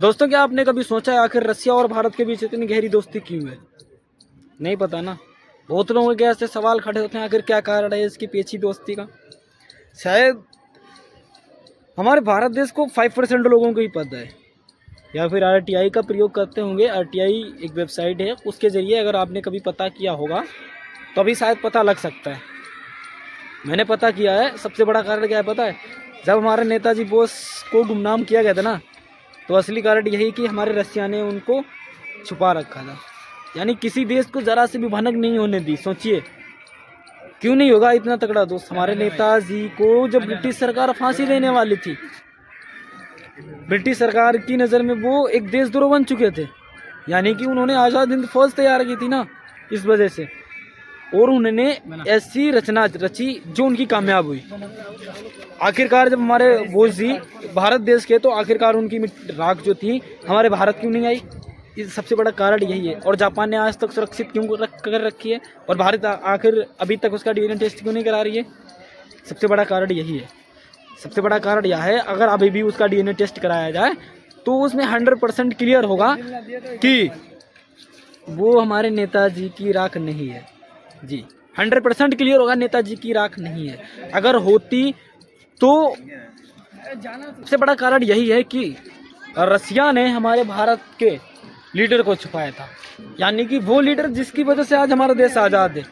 दोस्तों, क्या आपने कभी सोचा है आखिर रसिया और भारत के बीच इतनी गहरी दोस्ती क्यों है? नहीं पता ना। बहुत लोगों के ऐसे सवाल खड़े होते हैं, आखिर क्या कारण है इसकी पीछे दोस्ती का। शायद हमारे भारत देश को 5% लोगों को ही पता है, या फिर आरटीआई का प्रयोग करते होंगे। आरटीआई एक वेबसाइट है, उसके ज़रिए अगर आपने कभी पता किया होगा तो अभी शायद पता लग सकता है। मैंने पता किया है। सबसे बड़ा कारण क्या है पता है? जब हमारे नेताजी बोस को गुमनाम किया गया था ना, तो असली कारण यही कि हमारे रसिया ने उनको छुपा रखा था। यानी किसी देश को ज़रा से भी भनक नहीं होने दी। सोचिए क्यों नहीं होगा इतना तगड़ा दोस्त। हमारे नेताजी को जब ब्रिटिश सरकार फांसी देने वाली थी, ब्रिटिश सरकार की नज़र में वो एक देशद्रोह बन चुके थे। यानी कि उन्होंने आज़ाद हिंद फौज तैयार की थी ना, इस वजह से। और उन्होंने ऐसी रचना रची जो उनकी कामयाब हुई। आखिरकार जब हमारे बोस जी भारत देश के, तो आखिरकार उनकी राख जो थी हमारे भारत क्यों नहीं आई? इस सबसे बड़ा कारण यही है। और जापान ने आज तक सुरक्षित क्यों कर रखी है, और भारत आखिर अभी तक उसका डीएनए टेस्ट क्यों नहीं करा रही है? सबसे बड़ा कारण यही है। सबसे बड़ा कारण यह है, अगर अभी भी उसका डीएनए टेस्ट कराया जाए तो उसमें 100% क्लियर होगा कि वो हमारे नेताजी की राख नहीं है। जी, 100% क्लियर होगा नेताजी की राख नहीं है। अगर होती तो सबसे बड़ा कारण यही है कि रसिया ने हमारे भारत के लीडर को छुपाया था। यानी कि वो लीडर जिसकी वजह से आज हमारा देश आज़ाद है।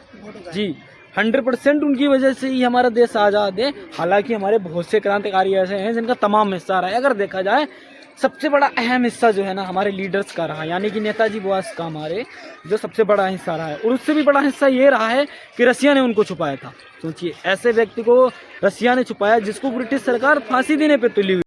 जी, 100% उनकी वजह से ही हमारा देश आज़ाद है। हालांकि हमारे बहुत से क्रांतिकारी ऐसे हैं जिनका तमाम हिस्सा रहा है। अगर देखा जाए, सबसे बड़ा अहम हिस्सा जो है ना हमारे लीडर्स का रहा, यानी कि नेताजी बोस का हमारे जो सबसे बड़ा हिस्सा रहा है। और उससे भी बड़ा हिस्सा ये रहा है कि रसिया ने उनको छुपाया था। सोचिए, ऐसे व्यक्ति को रसिया ने छुपाया जिसको ब्रिटिश सरकार फांसी देने पर तुली हुई।